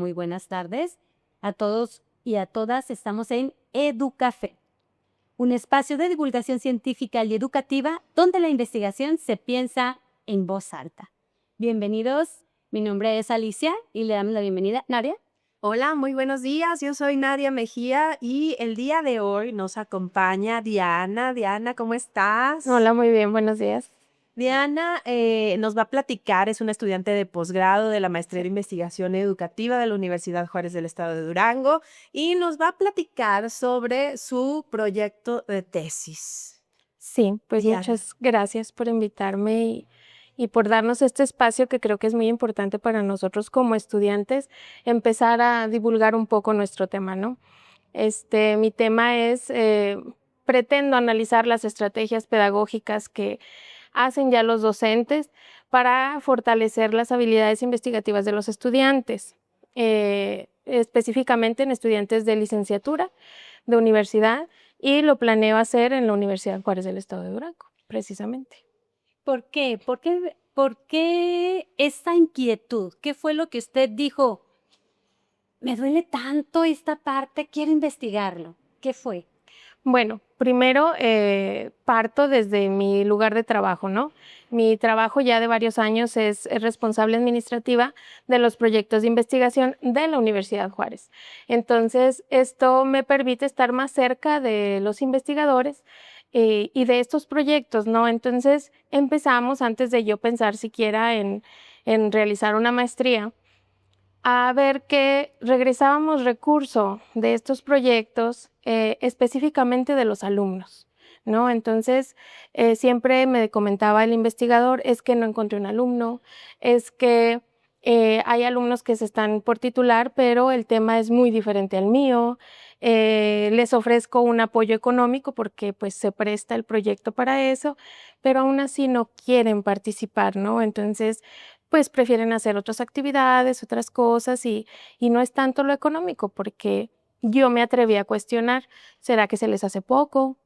muy buenas tardes. A todos y a todas estamos en EduCafé, un espacio de divulgación científica y educativa donde la investigación se piensa en voz alta. Bienvenidos, mi nombre es Alicia y le damos la bienvenida. Nadia. Hola, muy buenos días. Yo soy Nadia Mejía y el día de hoy nos acompaña Diana. Diana, ¿cómo estás? Hola, muy bien, buenos días. Diana nos va a platicar, es una estudiante de posgrado de la Maestría de Investigación Educativa de la Universidad Juárez del Estado de Durango y nos va a platicar sobre su proyecto de tesis. Sí, pues Diana. muchas gracias por invitarme y por darnos este espacio que creo que es muy importante para nosotros como estudiantes, empezar a divulgar un poco nuestro tema, ¿no? Mi tema es, pretendo analizar las estrategias pedagógicas que hacen ya los docentes para fortalecer las habilidades investigativas de los estudiantes, específicamente en estudiantes de licenciatura, de universidad, y lo planeo hacer en la Universidad Juárez del Estado de Durango, precisamente. ¿Por qué? ¿Por qué esta inquietud? ¿Qué fue lo que usted dijo? Me duele tanto esta parte, quiero investigarlo. ¿Qué fue? Bueno, primero parto desde mi lugar de trabajo, ¿no? Mi trabajo ya de varios años es responsable administrativa de los proyectos de investigación de la Universidad Juárez. Entonces, esto me permite estar más cerca de los investigadores y de estos proyectos, ¿no? Entonces, empezamos, antes de yo pensar siquiera en realizar una maestría, a ver que regresábamos recurso de estos proyectos específicamente de los alumnos, ¿no? Entonces, siempre me comentaba el investigador, es que no encontré un alumno, es que hay alumnos que se están por titular, pero el tema es muy diferente al mío, les ofrezco un apoyo económico porque pues se presta el proyecto para eso, pero aún así no quieren participar, ¿no? Entonces, pues prefieren hacer otras actividades, otras cosas y no es tanto lo económico porque yo me atreví a cuestionar, ¿será que se les hace poco?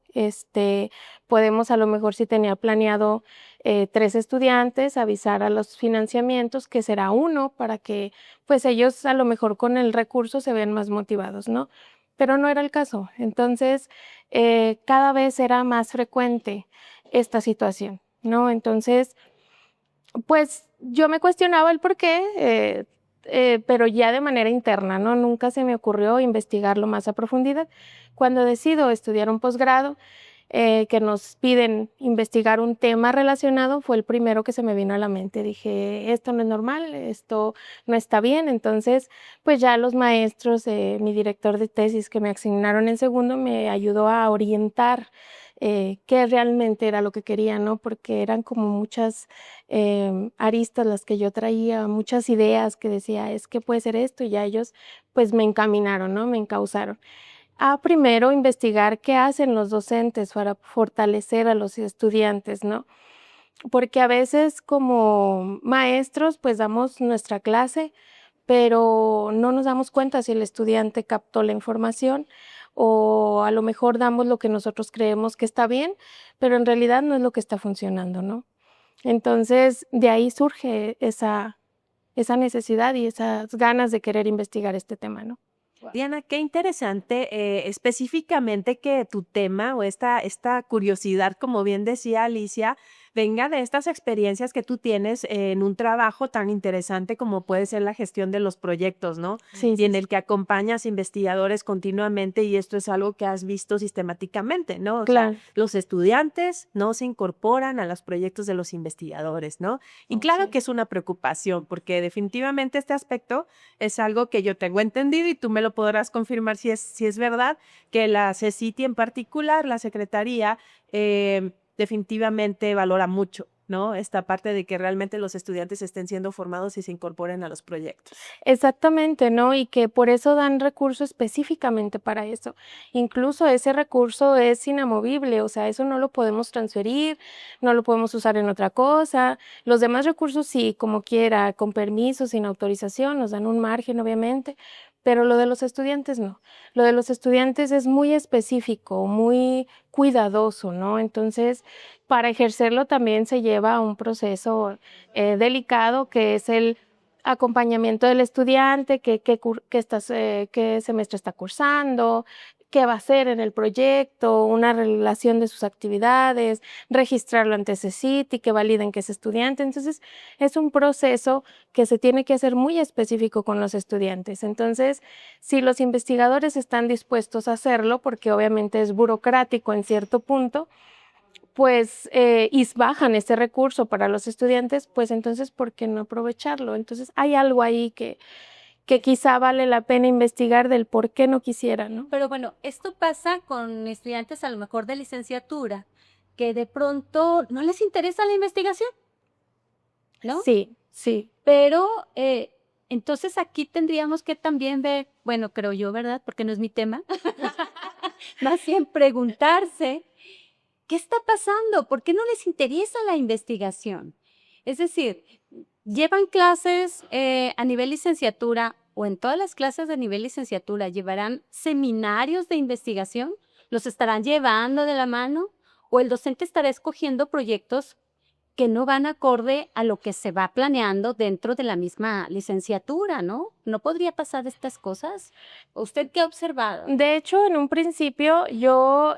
Podemos a lo mejor si tenía planeado 3 estudiantes, avisar a los financiamientos que será uno para que pues ellos a lo mejor con el recurso se vean más motivados, ¿no? Pero no era el caso. Entonces, cada vez era más frecuente esta situación, ¿no? Entonces, pues yo me cuestionaba el por qué, pero ya de manera interna, ¿no? Nunca se me ocurrió investigarlo más a profundidad. Cuando decido estudiar un posgrado, que nos piden investigar un tema relacionado, fue el primero que se me vino a la mente. Dije, esto no es normal, esto no está bien. Entonces, pues ya los maestros, mi director de tesis que me asignaron en segundo, me ayudó a orientar qué realmente era lo que quería, ¿no? Porque eran como muchas aristas las que yo traía, muchas ideas que decía, es que puede ser esto, y ya ellos pues me encaminaron, ¿no? Me encauzaron a primero investigar qué hacen los docentes para fortalecer a los estudiantes, ¿no? Porque a veces como maestros pues damos nuestra clase, pero no nos damos cuenta si el estudiante captó la información o a lo mejor damos lo que nosotros creemos que está bien, pero en realidad no es lo que está funcionando, ¿no? Entonces, de ahí surge esa necesidad y esas ganas de querer investigar este tema, ¿no? Diana, qué interesante, específicamente que tu tema o esta curiosidad, como bien decía Alicia, venga de estas experiencias que tú tienes en un trabajo tan interesante como puede ser la gestión de los proyectos, ¿no? Sí, Y en el que acompañas investigadores continuamente y esto es algo que has visto sistemáticamente, ¿no? O claro. sea, los estudiantes no se incorporan a los proyectos de los investigadores, ¿no? Y claro que es una preocupación porque definitivamente este aspecto es algo que yo tengo entendido y tú me lo podrás confirmar si es verdad, que la CECITI en particular, la Secretaría, definitivamente valora mucho, ¿no? Esta parte de que realmente los estudiantes estén siendo formados y se incorporen a los proyectos. Exactamente, ¿no? Y que por eso dan recurso específicamente para eso. Incluso ese recurso es inamovible, o sea, eso no lo podemos transferir, no lo podemos usar en otra cosa. Los demás recursos sí, como quiera, con permiso, sin autorización, nos dan un margen, obviamente, pero lo de los estudiantes no. Lo de los estudiantes es muy específico, muy cuidadoso, ¿no? Entonces, para ejercerlo también se lleva a un proceso delicado que es el acompañamiento del estudiante, qué semestre está cursando, qué va a hacer en el proyecto, una relación de sus actividades, registrarlo ante CECIT y que validen que es estudiante. Entonces, es un proceso que se tiene que hacer muy específico con los estudiantes. Entonces, si los investigadores están dispuestos a hacerlo, porque obviamente es burocrático en cierto punto, pues, y bajan este recurso para los estudiantes, pues entonces, ¿por qué no aprovecharlo? Entonces, hay algo ahí que quizá vale la pena investigar del por qué no quisieran, ¿no? Pero bueno, esto pasa con estudiantes a lo mejor de licenciatura, que de pronto no les interesa la investigación, ¿no? Sí, sí. Pero entonces aquí tendríamos que también ver, bueno, creo yo, ¿verdad? Porque no es mi tema, más bien preguntarse, ¿qué está pasando? ¿Por qué no les interesa la investigación? Es decir, llevan clases a nivel licenciatura o en todas las clases de nivel licenciatura, ¿llevarán seminarios de investigación? ¿Los estarán llevando de la mano? ¿O el docente estará escogiendo proyectos que no van acorde a lo que se va planeando dentro de la misma licenciatura, ¿no? ¿No podría pasar estas cosas? ¿Usted qué ha observado? De hecho, en un principio yo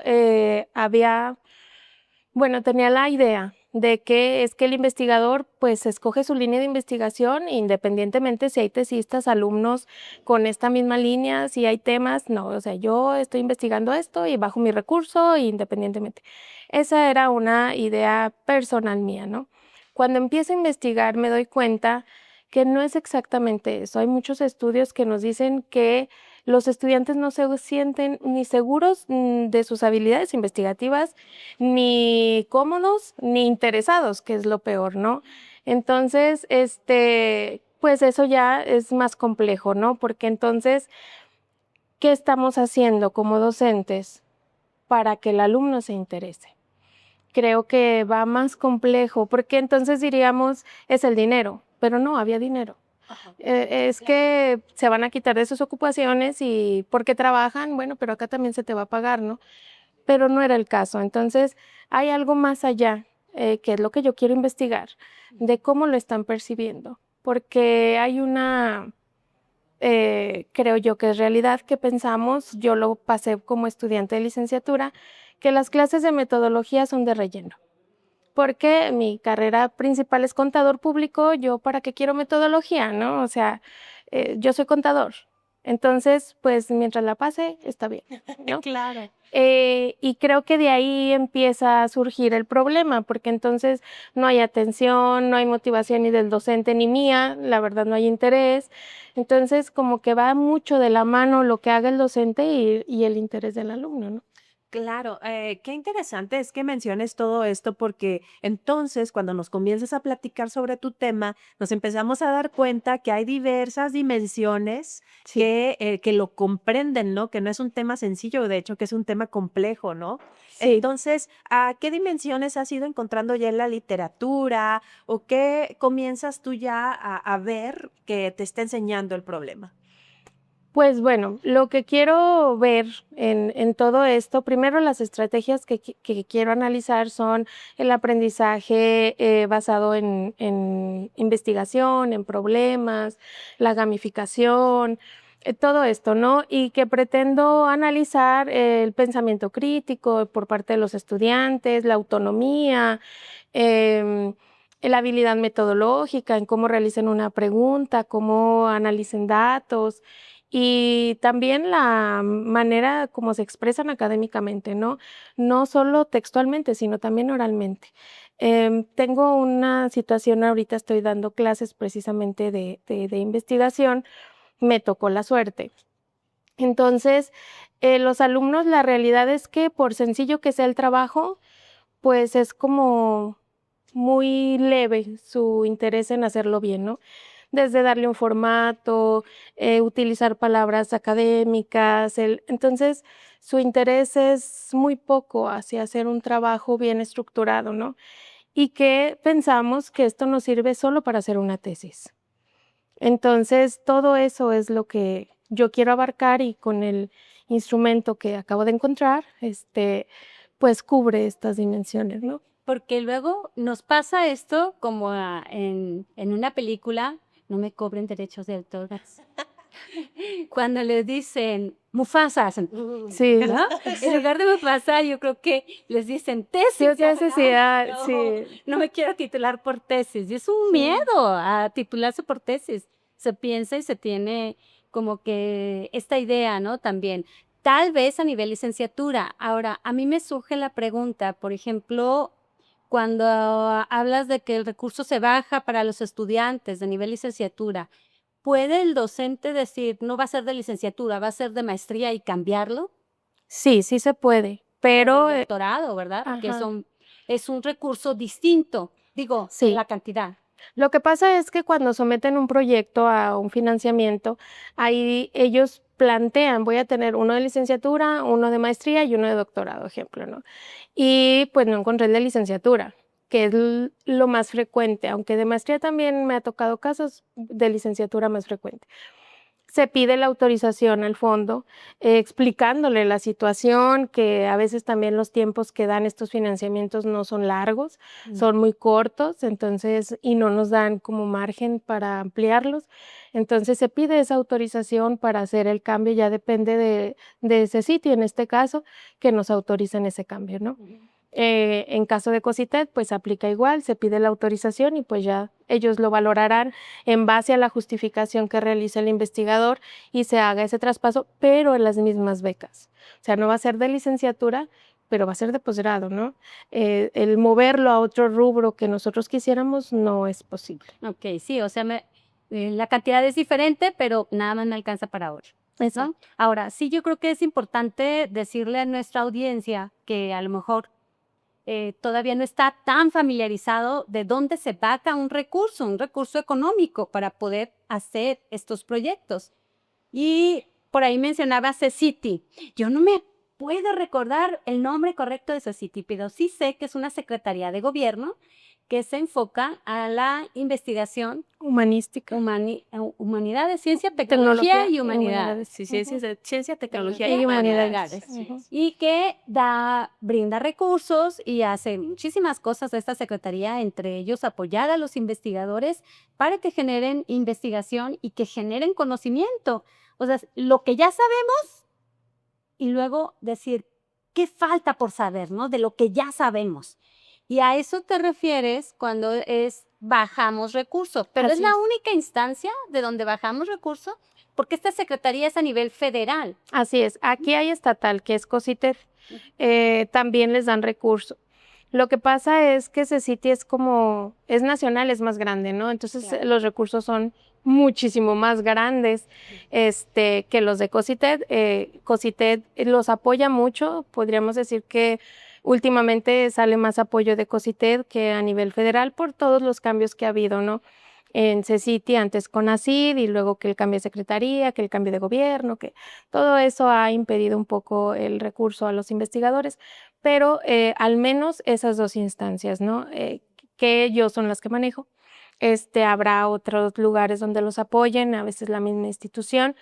tenía la idea de que es que el investigador pues escoge su línea de investigación independientemente si hay tesistas, alumnos con esta misma línea, si hay temas, no, o sea, yo estoy investigando esto y bajo mi recurso independientemente. Esa era una idea personal mía, ¿no? Cuando empiezo a investigar me doy cuenta que no es exactamente eso. Hay muchos estudios que nos dicen que los estudiantes no se sienten ni seguros de sus habilidades investigativas, ni cómodos, ni interesados, que es lo peor, ¿no? Entonces, pues eso ya es más complejo, ¿no? Porque entonces, ¿qué estamos haciendo como docentes para que el alumno se interese? Creo que va más complejo, porque entonces diríamos, es el dinero, pero no había dinero. Es que se van a quitar de sus ocupaciones y porque trabajan, bueno, pero acá también se te va a pagar, ¿no? Pero no era el caso. Entonces, hay algo más allá, que es lo que yo quiero investigar, de cómo lo están percibiendo. Porque hay una, creo yo que es realidad que pensamos, yo lo pasé como estudiante de licenciatura, que las clases de metodología son de relleno. Porque mi carrera principal es contador público, yo para qué quiero metodología, ¿no? O sea, yo soy contador. Entonces, pues mientras la pase, está bien, ¿no? Claro. Y creo que de ahí empieza a surgir el problema, porque entonces no hay atención, no hay motivación ni del docente ni mía, la verdad no hay interés. Entonces, como que va mucho de la mano lo que haga el docente y el interés del alumno, ¿no? Claro, qué interesante es que menciones todo esto porque entonces cuando nos comienzas a platicar sobre tu tema, nos empezamos a dar cuenta que hay diversas dimensiones Sí. que lo comprenden, ¿no? Que no es un tema sencillo, de hecho que es un tema complejo, ¿no? Sí. Entonces, ¿a qué dimensiones has ido encontrando ya en la literatura o qué comienzas tú ya a ver que te está enseñando el problema? Pues bueno, lo que quiero ver en todo esto, primero las estrategias que quiero analizar son el aprendizaje basado en investigación, en problemas, la gamificación, todo esto, ¿no? Y que pretendo analizar el pensamiento crítico por parte de los estudiantes, la autonomía, la habilidad metodológica en cómo realicen una pregunta, cómo analicen datos y también la manera como se expresan académicamente, ¿no? No solo textualmente, sino también oralmente. Tengo una situación ahorita, estoy dando clases precisamente de investigación, me tocó la suerte. Entonces, los alumnos, la realidad es que por sencillo que sea el trabajo, pues es como muy leve su interés en hacerlo bien, ¿no? Desde darle un formato, utilizar palabras académicas, entonces su interés es muy poco hacia hacer un trabajo bien estructurado, ¿no? Y que pensamos que esto nos sirve solo para hacer una tesis. Entonces, todo eso es lo que yo quiero abarcar y con el instrumento que acabo de encontrar, pues cubre estas dimensiones, ¿no? Porque luego nos pasa esto como en una película no me cobren derechos de autor. Cuando le dicen Mufasa, hacen, Sí. ¿no? En lugar de Mufasa, yo creo que les dicen tesis. Sí, o sea, sí, No, sí. no me quiero titular por tesis. Y es un Sí. miedo a titularse por tesis. Se piensa y se tiene como que esta idea, ¿no? También, tal vez a nivel licenciatura. Ahora, a mí me surge la pregunta, por ejemplo, cuando hablas de que el recurso se baja para los estudiantes de nivel licenciatura, ¿puede el docente decir, no va a ser de licenciatura, va a ser de maestría y cambiarlo? Sí, sí se puede, pero O de doctorado, ¿verdad? Que ajá, es un recurso distinto, digo, sí. la cantidad. Lo que pasa es que cuando someten un proyecto a un financiamiento, ahí ellos plantean, voy a tener uno de licenciatura, uno de maestría y uno de doctorado, ejemplo, ¿no? Y pues no encontré el de licenciatura, que es lo más frecuente, aunque de maestría también me ha tocado casos de licenciatura más frecuente. Se pide la autorización al fondo, explicándole la situación, que a veces también los tiempos que dan estos financiamientos no son largos, son muy cortos, entonces, y no nos dan como margen para ampliarlos. Entonces se pide esa autorización para hacer el cambio, ya depende de ese sitio, en este caso, que nos autoricen ese cambio, ¿no? En caso de COSITED, pues aplica igual, se pide la autorización y pues ya ellos lo valorarán en base a la justificación que realice el investigador y se haga ese traspaso, pero en las mismas becas. O sea, no va a ser de licenciatura, pero va a ser de posgrado, ¿no? El moverlo a otro rubro que nosotros quisiéramos no es posible. Ok, sí, o sea, la cantidad es diferente, pero nada más me alcanza para ahora, ¿no? Ahora, sí, yo creo que es importante decirle a nuestra audiencia que a lo mejor todavía no está tan familiarizado de dónde se vaca un recurso económico para poder hacer estos proyectos. Y por ahí mencionaba CECITI. Yo no me puedo recordar el nombre correcto de CECITI, pero sí sé que es una secretaría de gobierno que se enfoca a la investigación Humanística. humanidades, ciencia, tecnología y humanidades. Sí, ciencia, tecnología Y y humanidades. humanidades. Y que brinda recursos y hace muchísimas cosas de esta secretaría, entre ellos apoyar a los investigadores para que generen investigación y que generen conocimiento. O sea, lo que ya sabemos y luego decir, ¿qué falta por saber, no? De lo que ya sabemos. Y a eso te refieres cuando bajamos recursos, pero es la única instancia de donde bajamos recursos, porque esta secretaría es a nivel federal. Así es, aquí hay estatal, que es COSITED, también les dan recursos. Lo que pasa es que CECITI es nacional, es más grande, ¿no? Entonces claro, los recursos son muchísimo más grandes que los de COSITED. COSITED los apoya mucho, podríamos decir que últimamente sale más apoyo de COSITED que a nivel federal por todos los cambios que ha habido, ¿no? En CECITI, antes CONACYT, y luego que el cambio de secretaría, que el cambio de gobierno, que todo eso ha impedido un poco el recurso a los investigadores, pero al menos esas dos instancias, ¿no? Que yo son las que manejo. Habrá otros lugares donde los apoyen, a veces la misma institución,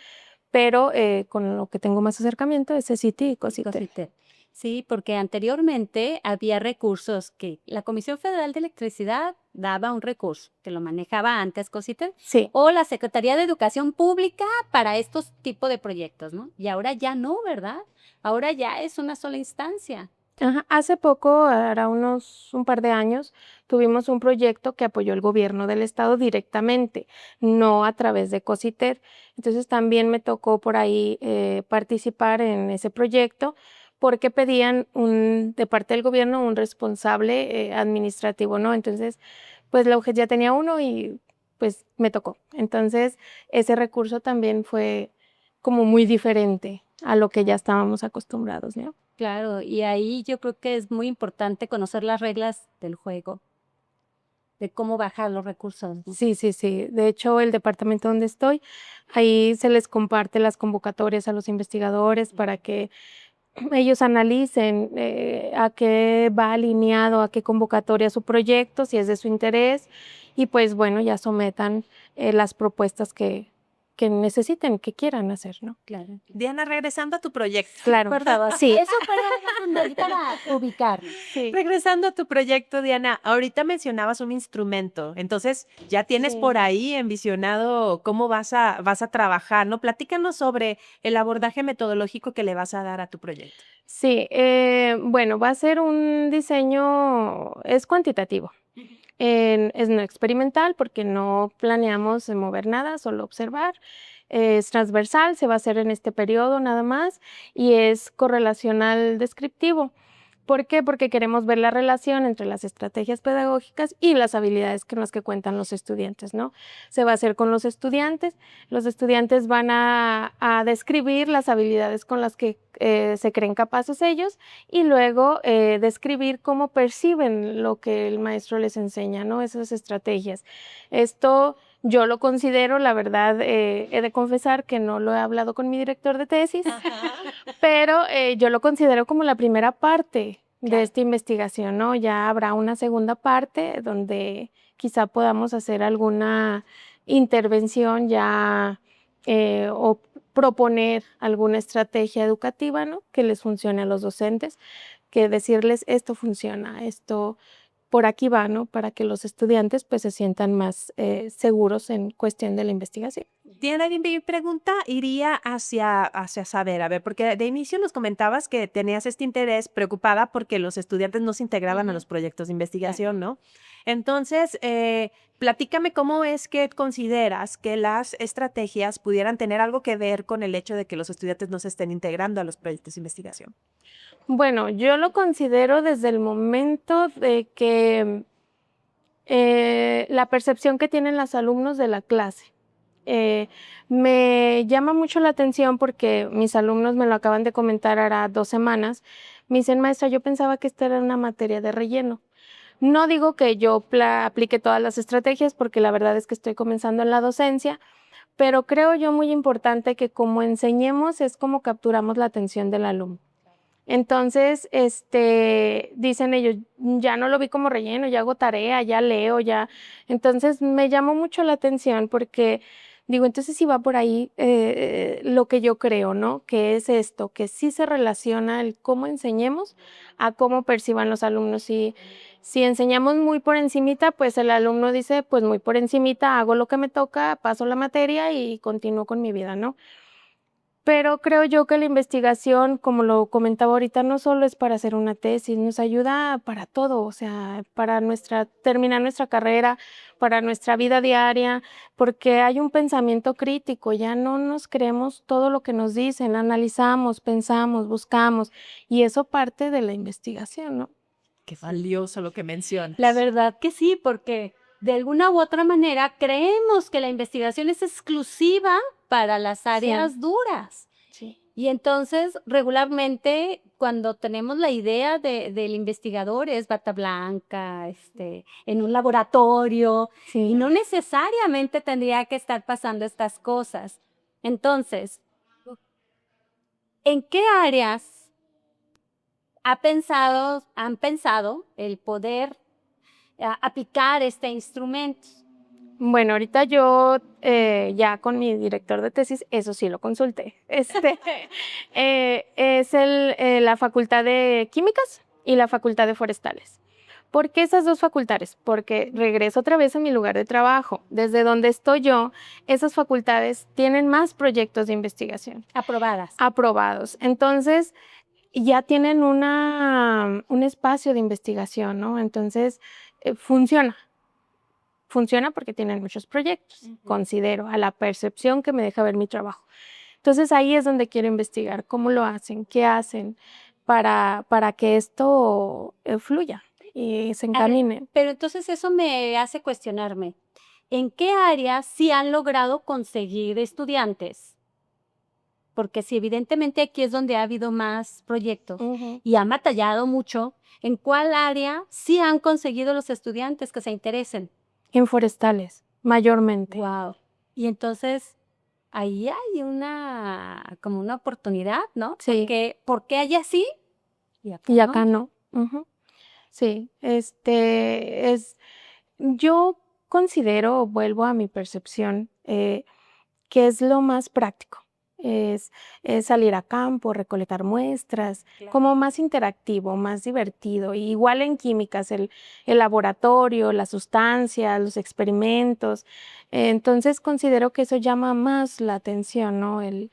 pero con lo que tengo más acercamiento es CECITI y COSITED. Sí, porque anteriormente había recursos que la Comisión Federal de Electricidad daba un recurso, que lo manejaba antes COSITED, sí, o la Secretaría de Educación Pública para estos tipos de proyectos, ¿no? Y ahora ya no, ¿verdad? Ahora ya es una sola instancia. Ajá. Hace poco, hará un par de años, tuvimos un proyecto que apoyó el gobierno del estado directamente, no a través de COSITED. Entonces también me tocó por ahí participar en ese proyecto, porque pedían de parte del gobierno un responsable administrativo, ¿no? Entonces, pues la UGED ya tenía uno y pues me tocó. Entonces, ese recurso también fue como muy diferente a lo que ya estábamos acostumbrados, ¿no? Claro, y ahí yo creo que es muy importante conocer las reglas del juego, de cómo bajar los recursos, ¿no? Sí, sí, sí. De hecho, el departamento donde estoy, ahí se les comparte las convocatorias a los investigadores para que ellos analicen a qué va alineado, a qué convocatoria su proyecto, si es de su interés, y pues bueno, ya sometan las propuestas que que necesiten, que quieran hacer, ¿no? Claro. Diana, regresando a tu proyecto. Claro. Por favor, Sí. eso para ubicarnos. Sí. Regresando a tu proyecto, Diana, ahorita mencionabas un instrumento, entonces ya tienes Sí. por ahí envisionado cómo vas a trabajar, ¿no? Platícanos sobre el abordaje metodológico que le vas a dar a tu proyecto. Sí, bueno, va a ser un diseño, es cuantitativo. Es no experimental porque no planeamos mover nada, solo observar. Es transversal, se va a hacer en este periodo nada más y es correlacional descriptivo. ¿Por qué? Porque queremos ver la relación entre las estrategias pedagógicas y las habilidades con las que cuentan los estudiantes, ¿no? Se va a hacer con los estudiantes van a describir las habilidades con las que se creen capaces ellos y luego describir cómo perciben lo que el maestro les enseña, ¿no? Esas estrategias. Esto yo lo considero, la verdad, he de confesar que no lo he hablado con mi director de tesis, pero yo lo considero como la primera parte de esta investigación, ¿no? Ya habrá una segunda parte donde quizá podamos hacer alguna intervención ya o proponer alguna estrategia educativa, ¿no? Que les funcione a los docentes, que decirles esto funciona, esto por aquí va, ¿no? Para que los estudiantes pues se sientan más seguros en cuestión de la investigación. Diana, mi pregunta iría hacia saber, a ver, porque de inicio nos comentabas que tenías este interés preocupada porque los estudiantes no se integraban a los proyectos de investigación, ¿no? Entonces, platícame cómo es que consideras que las estrategias pudieran tener algo que ver con el hecho de que los estudiantes no se estén integrando a los proyectos de investigación. Bueno, yo lo considero desde el momento de que la percepción que tienen los alumnos de la clase. Me llama mucho la atención porque mis alumnos me lo acaban de comentar hará 2 semanas. Me dicen, maestra, yo pensaba que esta era una materia de relleno. No digo que yo aplique todas las estrategias porque la verdad es que estoy comenzando en la docencia, pero creo yo muy importante que como enseñemos es como capturamos la atención del alumno. Entonces, dicen ellos, ya no lo vi como relleno, ya hago tarea, ya leo, ya. Entonces, me llamó mucho la atención porque digo, entonces si va por ahí lo que yo creo, ¿no? Que es esto, que sí se relaciona el cómo enseñemos a cómo perciban los alumnos. Si enseñamos muy por encimita, pues el alumno dice, pues muy por encimita, hago lo que me toca, paso la materia y continúo con mi vida, ¿no? Pero creo yo que la investigación, como lo comentaba ahorita, no solo es para hacer una tesis, nos ayuda para todo, o sea, para terminar nuestra carrera, para nuestra vida diaria, porque hay un pensamiento crítico, ya no nos creemos todo lo que nos dicen, analizamos, pensamos, buscamos, y eso parte de la investigación, ¿no? Qué valioso lo que mencionas. La verdad que sí, porque de alguna u otra manera creemos que la investigación es exclusiva para las áreas duras. Sí. Y entonces, regularmente, cuando tenemos la idea del investigador, es bata blanca, en un laboratorio, y no necesariamente tendría que estar pasando estas cosas. Entonces, ¿en qué áreas han pensado el poder aplicar este instrumento? Bueno, ahorita yo ya con mi director de tesis, eso sí lo consulté. Es la Facultad de Químicas y la Facultad de Forestales. ¿Por qué esas 2 facultades? Porque regreso otra vez a mi lugar de trabajo. Desde donde estoy yo, esas facultades tienen más proyectos de investigación. Aprobados. Entonces, ya tienen un espacio de investigación, ¿no? Entonces, funciona porque tienen muchos proyectos, considero, a la percepción que me deja ver mi trabajo. Entonces ahí es donde quiero investigar cómo lo hacen, qué hacen para que esto fluya y se encamine. Pero entonces eso me hace cuestionarme, ¿en qué áreas sí han logrado conseguir estudiantes? Porque si evidentemente aquí es donde ha habido más proyectos y han batallado mucho, ¿en cuál área sí han conseguido los estudiantes que se interesen? En forestales, mayormente. Wow. Y entonces ahí hay como una oportunidad, ¿no? Sí. ¿Por qué allá sí y acá no? Sí, yo considero, vuelvo a mi percepción, que es lo más práctico. Es salir a campo, recolectar muestras, como más interactivo, más divertido. Y igual en químicas, el laboratorio, las sustancias, los experimentos. Entonces considero que eso llama más la atención, ¿no? El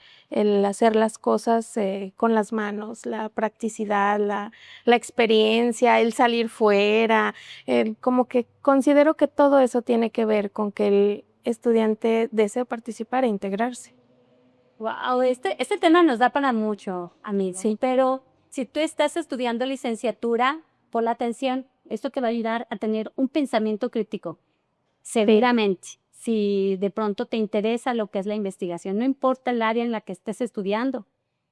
hacer las cosas con las manos, la practicidad, la experiencia, el salir fuera. Como que considero que todo eso tiene que ver con que el estudiante desee participar e integrarse. Wow, este tema nos da para mucho, a mí, sí, pero si tú estás estudiando licenciatura, pon la atención, esto te va a ayudar a tener un pensamiento crítico, severamente, si de pronto te interesa lo que es la investigación, no importa el área en la que estés estudiando,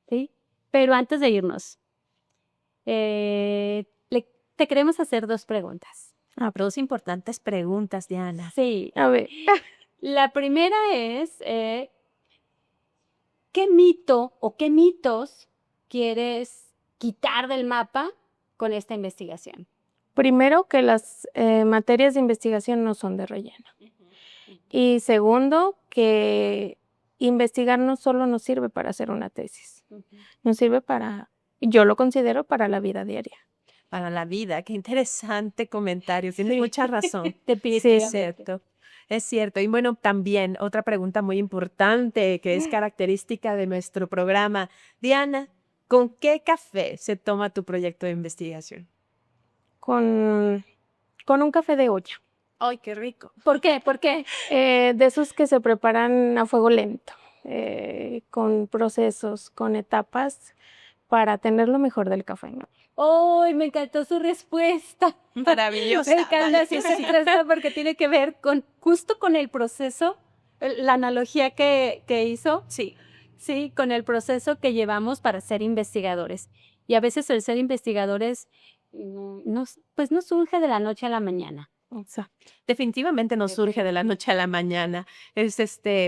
¿sí? Pero antes de irnos, te queremos hacer 2 preguntas. Dos importantes preguntas, Diana. Sí, A ver, la primera es, ¿qué mito o qué mitos quieres quitar del mapa con esta investigación? primero que las materias de investigación no son de relleno. Y segundo, que investigar no solo nos sirve para hacer una tesis, nos sirve para, yo lo considero para la vida diaria. Para la vida, qué interesante comentario, tienes mucha razón. Sí, Es cierto. Es cierto. Y bueno, también otra pregunta muy importante que es característica de nuestro programa. Diana, ¿con qué café se toma tu proyecto de investigación? Con un café de olla. ¡Ay, qué rico! ¿Por qué? ¿Por qué? De esos que se preparan a fuego lento, con procesos, con etapas, para tener lo mejor del café, ¿no? ¡Ay, me encantó su respuesta! Maravillosa. Me encanta su respuesta porque tiene que ver justo con el proceso, la analogía que hizo, Sí. sí, con el proceso que llevamos para ser investigadores. Y a veces el ser investigadores pues no surge de la noche a la mañana. Exacto. Definitivamente no surge de la noche a la mañana. Es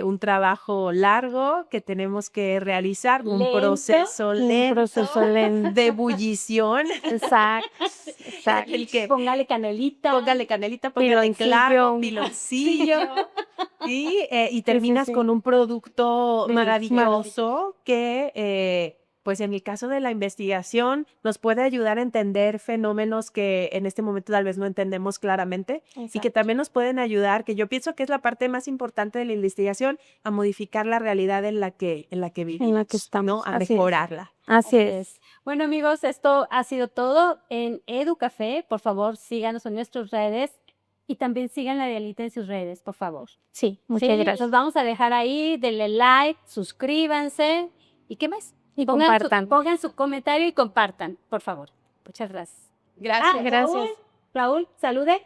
un trabajo largo que tenemos que realizar, un Lento. proceso Un lento, proceso lento. de ebullición. Exacto. Exacto. El que Póngale canelita. póngale canelita, póngale Piloncillo. clavo, piloncillo. Y terminas sí. con un producto Maravilloso. maravilloso que, pues en el caso de la investigación, nos puede ayudar a entender fenómenos que en este momento tal vez no entendemos claramente y que Exacto. también nos pueden ayudar, que yo pienso que es la parte más importante de la investigación, a modificar la realidad en la que vivimos, En la que estamos, ¿no? A así es. mejorarla. Así es. Bueno, amigos, esto ha sido todo en EduCafé. Por favor, síganos en nuestras redes y también sigan a Dianita en sus redes, por favor. Sí, muchas Sí, gracias. los vamos a dejar ahí, denle like, suscríbanse. ¿Y qué más? Y Pongan compartan. pongan su comentario y compartan, por favor. Muchas gracias. Gracias. Gracias. Raúl, salude.